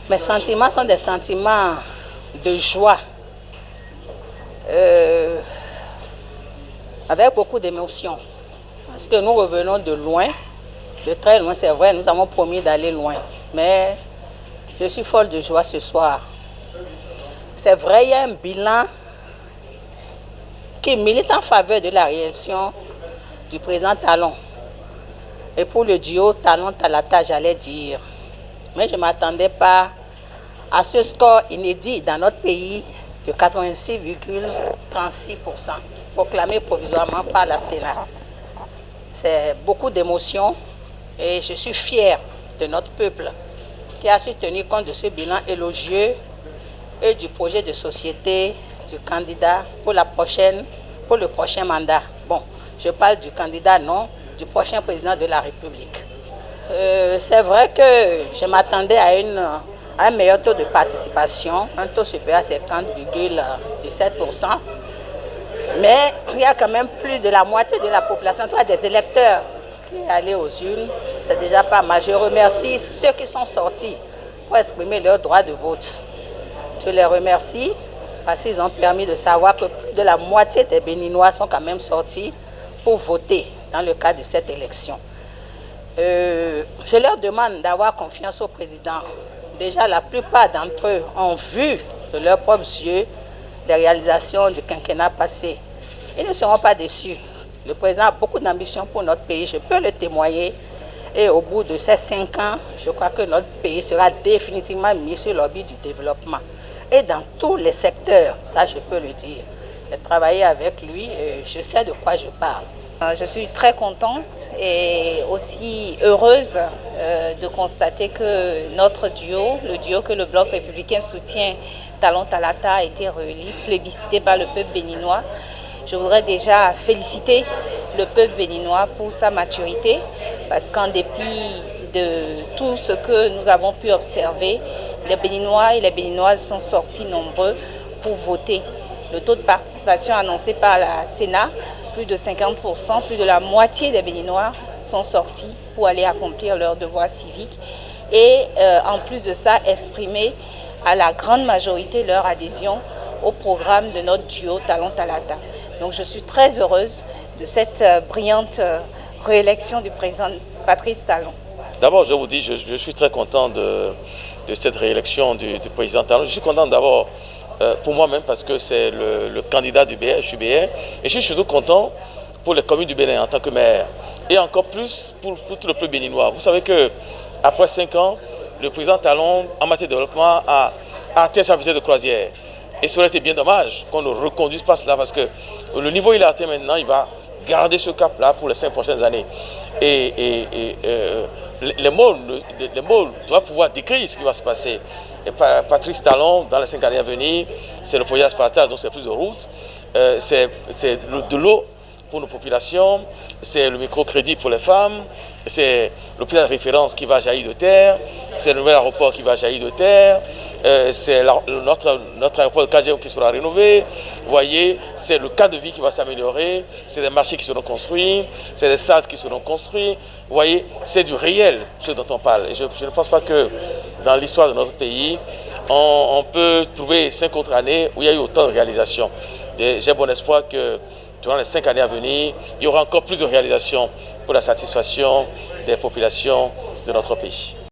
Mes sentiments sont des sentiments de joie, avec beaucoup d'émotion. Parce que nous revenons de loin, de très loin, c'est vrai, nous avons promis d'aller loin. Mais je suis folle de joie ce soir. C'est vrai, il y a un bilan qui milite en faveur de la réélection du président Talon. Et pour le duo Talon-Talata, j'allais dire. Mais je ne m'attendais pas à ce score inédit dans notre pays de 86,36%, proclamé provisoirement par la Sénat. C'est beaucoup d'émotions et je suis fière de notre peuple qui a su tenir compte de ce bilan élogieux et du projet de société du candidat pour le prochain mandat. Bon, je parle du candidat, non, du prochain président de la République. C'est vrai que je m'attendais à un meilleur taux de participation, un taux supérieur à 50,17%. Mais il y a quand même plus de la moitié de la population, soit des électeurs, qui est allé aux urnes. C'est déjà pas mal. Je remercie ceux qui sont sortis pour exprimer leur droit de vote. Je les remercie parce qu'ils ont permis de savoir que plus de la moitié des Béninois sont quand même sortis pour voter dans le cadre de cette élection. Je leur demande d'avoir confiance au président. Déjà, la plupart d'entre eux ont vu de leurs propres yeux les réalisations du quinquennat passé. Ils ne seront pas déçus. Le président a beaucoup d'ambition pour notre pays, je peux le témoigner. Et au bout de ces 5 ans, je crois que notre pays sera définitivement mis sur l'orbite du développement. Et dans tous les secteurs, ça je peux le dire. J'ai travaillé avec lui, je sais de quoi je parle. Je suis très contente et aussi heureuse de constater que notre duo, le duo que le Bloc républicain soutient, Talon-Talata, a été réélu, plébiscité par le peuple béninois. Je voudrais déjà féliciter le peuple béninois pour sa maturité, parce qu'en dépit de tout ce que nous avons pu observer, les Béninois et les Béninoises sont sortis nombreux pour voter. Le taux de participation annoncé par la Sénat, plus de 50%, plus de la moitié des Béninois sont sortis pour aller accomplir leur devoir civique et en plus de ça, exprimer à la grande majorité leur adhésion au programme de notre duo Talon-Talata. Donc je suis très heureuse de cette brillante réélection du président Patrice Talon. D'abord, je vous dis, je suis très content de cette réélection du président Talon. Je suis content d'abord pour moi-même parce que c'est le candidat du BR, je suis BR. Et je suis surtout content pour les communes du Bénin en tant que maire. Et encore plus pour tout le peuple béninois. Vous savez qu'après 5 ans, le président Talon, en matière de développement, a atteint sa vitesse de croisière. Et ça aurait été bien dommage qu'on ne reconduise pas cela parce que le niveau il a atteint maintenant, il va garder ce cap-là pour les 5 prochaines années. Et les mots doivent pouvoir décrire ce qui va se passer. Et Patrice Talon, dans les 5 années à venir, c'est le projet Asparta, donc c'est plus de routes, c'est de l'eau pour nos populations, c'est le microcrédit pour les femmes, c'est l'hôpital de référence qui va jaillir de terre, c'est le nouvel aéroport qui va jaillir de terre, c'est notre aéroport de Kajéo qui sera rénové, vous voyez, c'est le cadre de vie qui va s'améliorer, c'est des marchés qui seront construits, c'est des stades qui seront construits, vous voyez, c'est du réel ce dont on parle. Et je ne pense pas que dans l'histoire de notre pays, on peut trouver 5 autres années où il y a eu autant de réalisations. J'ai bon espoir que durant les 5 années à venir, il y aura encore plus de réalisations pour la satisfaction des populations de notre pays.